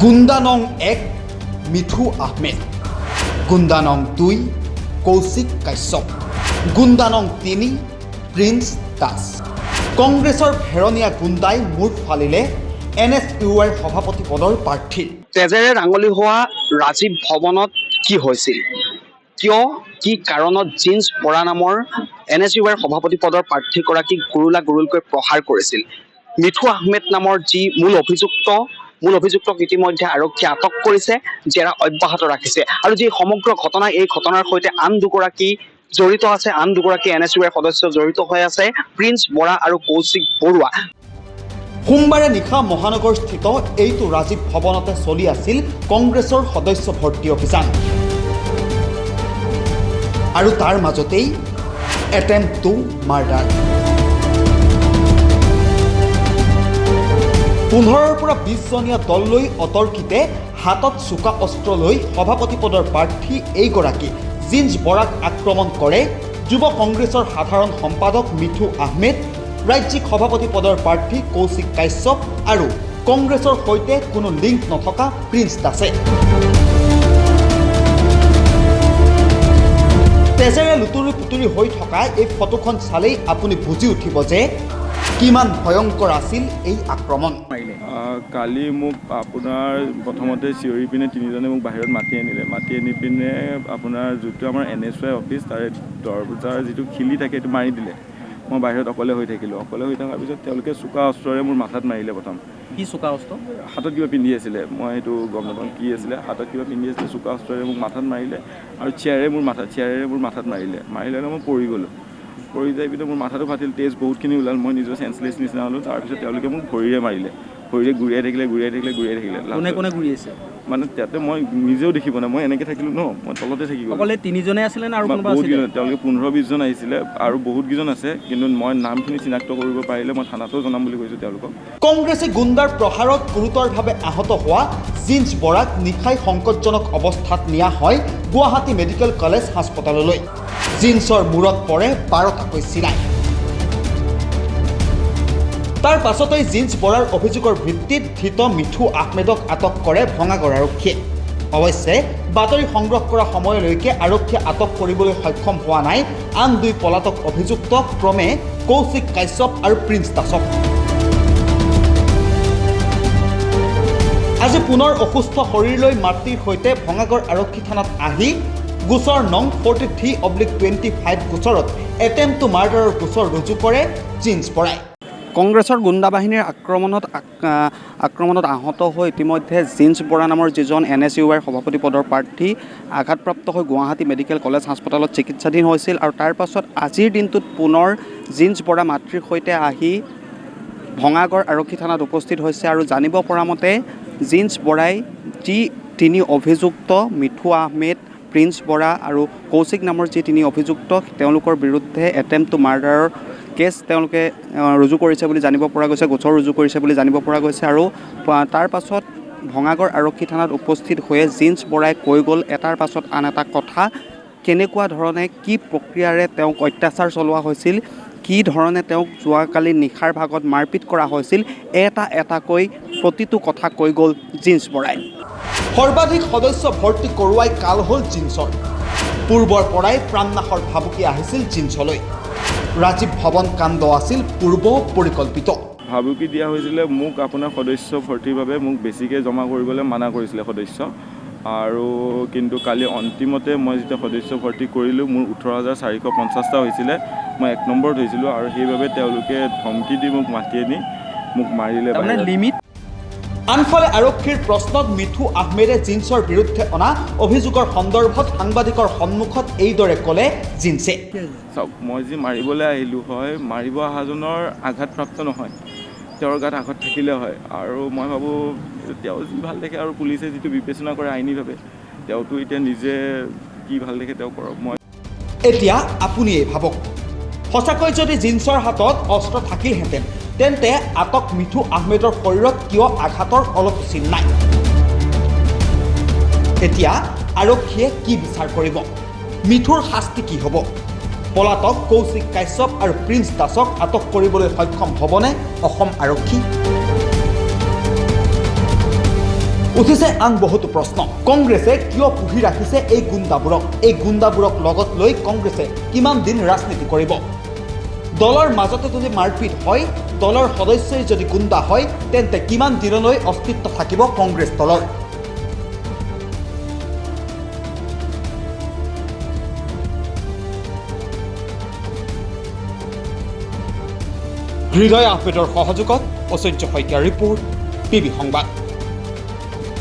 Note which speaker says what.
Speaker 1: গুণ্ডা নং 1 মিঠু আহমেদ, গুণ্ডা নং 2 কৌশিক কাশ্যপ, গুণ্ডা নং 3 প্ৰিন্স দাস। কংগ্ৰেছৰ ভেৰণীয়া গুণ্ডাই মূৰ ফালিলে NSUৰ সভাপতি পদৰ প্ৰাৰ্থীৰ।
Speaker 2: তেজেৰে ৰাঙলী হোৱা ৰাজীৱ ভৱনত কি হৈছিল, কিয় কি কাৰণত জিন্স বৰা নামৰ NSUৰ সভাপতি পদৰ প্ৰাৰ্থীগৰাকীক গুৰুলকৈ প্ৰহাৰ কৰিছিল। মিঠু আহমেদ নামৰ যি মূল অভিযুক্তক ইতিমধ্যে আৰক্ষীয়ে আটক কৰিছে, জেৰা অব্যাহত ৰাখিছে। আৰু যি সমগ্ৰ ঘটনা, এই ঘটনাৰ সৈতে আন দুগৰাকী জড়িত আছে, আন দুগৰাকী NSUৰ সদস্য জড়িত হৈ আছে, প্ৰিন্স বৰা আৰু কৌশিক বৰুৱা।
Speaker 1: সোমবাৰে নিশা মহানগৰস্থিত এইটো ৰাজীৱ ভৱনতে চলি আছিল কংগ্ৰেছৰ সদস্য ভৰ্তি অভিযান। আৰু তাৰ মাজতেই এটেম্প টু মাৰ্ডাৰ। 15ৰ পৰা 20 জনীয়া দল লৈ অতৰ্কিতে হাতত চোকা অস্ত্ৰ লৈ সভাপতি পদৰ প্ৰাৰ্থী এইগৰাকী জিন্স বৰাক আক্ৰমণ কৰে যুৱ কংগ্ৰেছৰ সাধাৰণ সম্পাদক মিঠু আহমেদ, ৰাজ্যিক সভাপতি পদৰ প্ৰাৰ্থী কৌশিক কাশ্যপ আৰু কংগ্ৰেছৰ সৈতে কোনো লিংক নথকা প্ৰিন্স দাসে। তেজেৰে লুতুৰি পুতুৰি হৈ থকা এই ফটোখন চালেই আপুনি বুজি উঠিব যে কিমান ভয়ংকৰ আছিল এই আক্ৰমণ।
Speaker 3: কালি মোক আপোনাৰ প্ৰথমতে চিঞৰি পিনে তিনিজনে মোক বাহিৰত মাতি আনি পিনে আপোনাৰ যিটো আমাৰ NSUৰ অফিচ তাৰে দৰজাৰ যিটো খিলি থাকে সেইটো মাৰি দিলে। মই বাহিৰত অকলে হৈ থাকিলোঁ। অকলে হৈ থকাৰ পিছত তেওঁলোকে চোকা অস্ত্ৰৰে মোৰ মাথাত মাৰিলে। প্ৰথম
Speaker 4: কি চোকা অস্ত্ৰ?
Speaker 3: হাতত কিবা পিন্ধি আছিলে, মই সেইটো গম নাপাওঁ কি আছিলে। হাতত কিবা পিন্ধি আছিলে, চোকা অস্ত্ৰৰে মোক মাথাত মাৰিলে আৰু চিয়াৰেৰে মোৰ মাথাত মাৰিলে মই পৰি গ'লোঁ। পৰি যাই পিনে মোৰ মাথাটো ফাটিল, তেজ বহুতখিনি ওলাল, মই নিজৰ চেঞ্চলেছ নিচিনা হ'লোঁ। তাৰপিছত তেওঁলোকে মোক ভৰিৰে মাৰিলে, ভৰিৰে গুৰিয়াই থাকিলে।
Speaker 4: কোনে কোনে ঘূৰিছে?
Speaker 3: মানে তাতে মই নিজেও দেখিব নাই, মই এনেকৈ থাকিলোঁ ন, মই তলতে থাকি গ'লোঁ।
Speaker 4: অকলে তিনিজনে আছিলে নে আৰু কোনোবা
Speaker 3: বহুত
Speaker 4: আছিলে?
Speaker 3: কেইজন, তেওঁলোকে 15-20 জন আহিছিলে আৰু বহুত কেইজন আছে, কিন্তু মই নামখিনি চিনাক্ত কৰিব পাৰিলে মই থানাতো জনাম বুলি কৈছোঁ তেওঁলোকক।
Speaker 1: কংগ্ৰেছী গুণ্ডাৰ প্ৰহাৰত গুৰুতৰভাৱে আহত হোৱা জিন্স বৰাক নিশাই সংকটজনক অৱস্থাত নিয়া হয় গুৱাহাটী মেডিকেল কলেজ হাস্পতাললৈ। জিন্সৰ মূৰত পৰে 12টাকৈ চিলাই। তাৰ পাছতেই জিন্স বৰাৰ অভিযোগৰ ভিত্তিত ধৃত মিঠু আহমেদক আটক কৰে ভঙাগড় আৰক্ষীয়ে। অৱশ্যে বাতৰি সংগ্ৰহ কৰা সময়লৈকে আৰক্ষীয়ে আটক কৰিবলৈ সক্ষম হোৱা নাই আন দুই পলাতক অভিযুক্ত, ক্ৰমে কৌশিক কাশ্যপ আৰু প্ৰিন্স দাসক। আজি পুনৰ অসুস্থ শৰীৰ লৈ মাতৃৰ সৈতে ভঙাগড় আৰক্ষী থানাত আহি গোচৰ নং 43/25 গোচৰত এটেম্প টু মাৰ্ডাৰৰ গোচৰ ৰুজু কৰে জিন্স বৰাই।
Speaker 4: কংগ্ৰেছৰ গুণ্ডা বাহিনীৰ আক্ৰমণত আহত হৈ ইতিমধ্যে জিন্স বৰা নামৰ যিজন NSUৰ সভাপতি পদৰ প্ৰাৰ্থী আঘাতপ্ৰাপ্ত হৈ গুৱাহাটী মেডিকেল কলেজ হাস্পতালত চিকিৎসাধীন হৈছিল। আৰু তাৰ পাছত আজিৰ দিনটোত পুনৰ জিন্স বৰা মাতৃৰ সৈতে আহি ভঙাগড় আৰক্ষী থানাত উপস্থিত হৈছে। আৰু জানিব পৰা মতে জিন্স বৰাই যি তিনি অভিযুক্ত মিঠু আহমেদ, প্ৰিন্স বৰা আৰু কৌশিক নামৰ যি তিনি অভিযুক্ত, তেওঁলোকৰ বিৰুদ্ধে এটেম্প টু মাৰ্ডাৰৰ কেছ তেওঁলোকে ৰুজু কৰিছে বুলি জানিব পৰা গৈছে, গোচৰ ৰুজু কৰিছে বুলি জানিব পৰা গৈছে। আৰু তাৰ পাছত ভঙাগড় আৰক্ষী থানাত উপস্থিত হৈয়ে জিন্স বৰাই কৈ গ'ল এটাৰ পাছত আন এটা কথা, কেনেকুৱা ধৰণে কি প্ৰক্ৰিয়াৰে তেওঁক অত্যাচাৰ চলোৱা হৈছিল, কি ধৰণে তেওঁক যোৱাকালি নিশাৰ ভাগত মাৰপিট কৰা হৈছিল, এটাকৈ প্ৰতিটো কথা কৈ গ'ল জিন্স বৰাই।
Speaker 1: সৰ্বাধিক সদস্য ভৰ্তি কৰোৱাই কাল হ'ল জিন্সৰ। পূৰ্বৰ পৰাই প্ৰাণনাশৰ ভাবুকি আহিছিল জিন্সলৈ। ৰাজীৱ ভৱন কাণ্ড আছিল পূৰ্ব পৰিকল্পিত।
Speaker 3: ভাবুকি দিয়া হৈছিলে মোক আপোনাৰ সদস্য ভৰ্তিৰ বাবে মোক বেছিকৈ জমা কৰিবলৈ মানা কৰিছিলে সদস্য। আৰু কিন্তু কালি অন্তিমতে মই যেতিয়া সদস্য ভৰ্তি কৰিলোঁ মোৰ 18,450টা হৈছিলে, মই 1 নম্বৰত হৈছিলোঁ। আৰু সেইবাবে তেওঁলোকে ধমকি দি মোক মাতি আনি মোক মাৰিলে।
Speaker 1: আনফালে আৰক্ষীৰ প্ৰশ্নত মিঠু আহমেদে জিন্সৰ বিৰুদ্ধে অনা অভিযোগৰ সন্দৰ্ভত সাংবাদিকৰ সন্মুখত এইদৰে ক'লে জিন্সে।
Speaker 3: চাওক, মই যি মাৰিবলৈ আহিলোঁ হয়, মাৰিব অহাজনৰ আঘাতপ্ৰাপ্ত নহয়, তেওঁৰ গাত আঘাত থাকিলে হয়। আৰু মই ভাবোঁ তেওঁ যি ভাল দেখে আৰু পুলিচে যিটো বিবেচনা কৰে আইনীভাৱে, তেওঁতো এতিয়া নিজে কি ভাল দেখে তেওঁ কৰক। মই
Speaker 1: এতিয়া আপুনিয়ে ভাবক, সঁচাকৈ যদি জিন্সৰ হাতত অস্ত্ৰ থাকিলহেঁতেন তেন্তে আটক মিঠু আহমেদৰ শৰীৰত কিয় আঘাতৰ অলপ চিন নাই? এতিয়া আৰক্ষীয়ে কি বিচাৰ কৰিব? মিঠুৰ শাস্তি কি হ'ব? পলাতক কৌশিক কাশ্যপ আৰু প্ৰিন্স দাসক আটক কৰিবলৈ সক্ষম হ'বনে অসম আৰক্ষী? উঠিছে আন বহুতো প্ৰশ্ন কংগ্ৰেছে কিয় পুহি ৰাখিছে এই গুণ্ডাবোৰক লগত লৈ কংগ্ৰেছে কিমান দিন ৰাজনীতি কৰিব দলৰ মাজতে যদি মাৰপিট হয় দলৰ সদস্যই যদি গুণ্ডা হয় তেন্তে কিমান দিনলৈ অস্তিত্ব থাকিব কংগ্ৰেছ দলৰ হৃদয় আহমেদৰ সহযোগত ঐশ্বৰ্য শইকীয়াৰ ৰিপৰ্ট PB সংবাদ।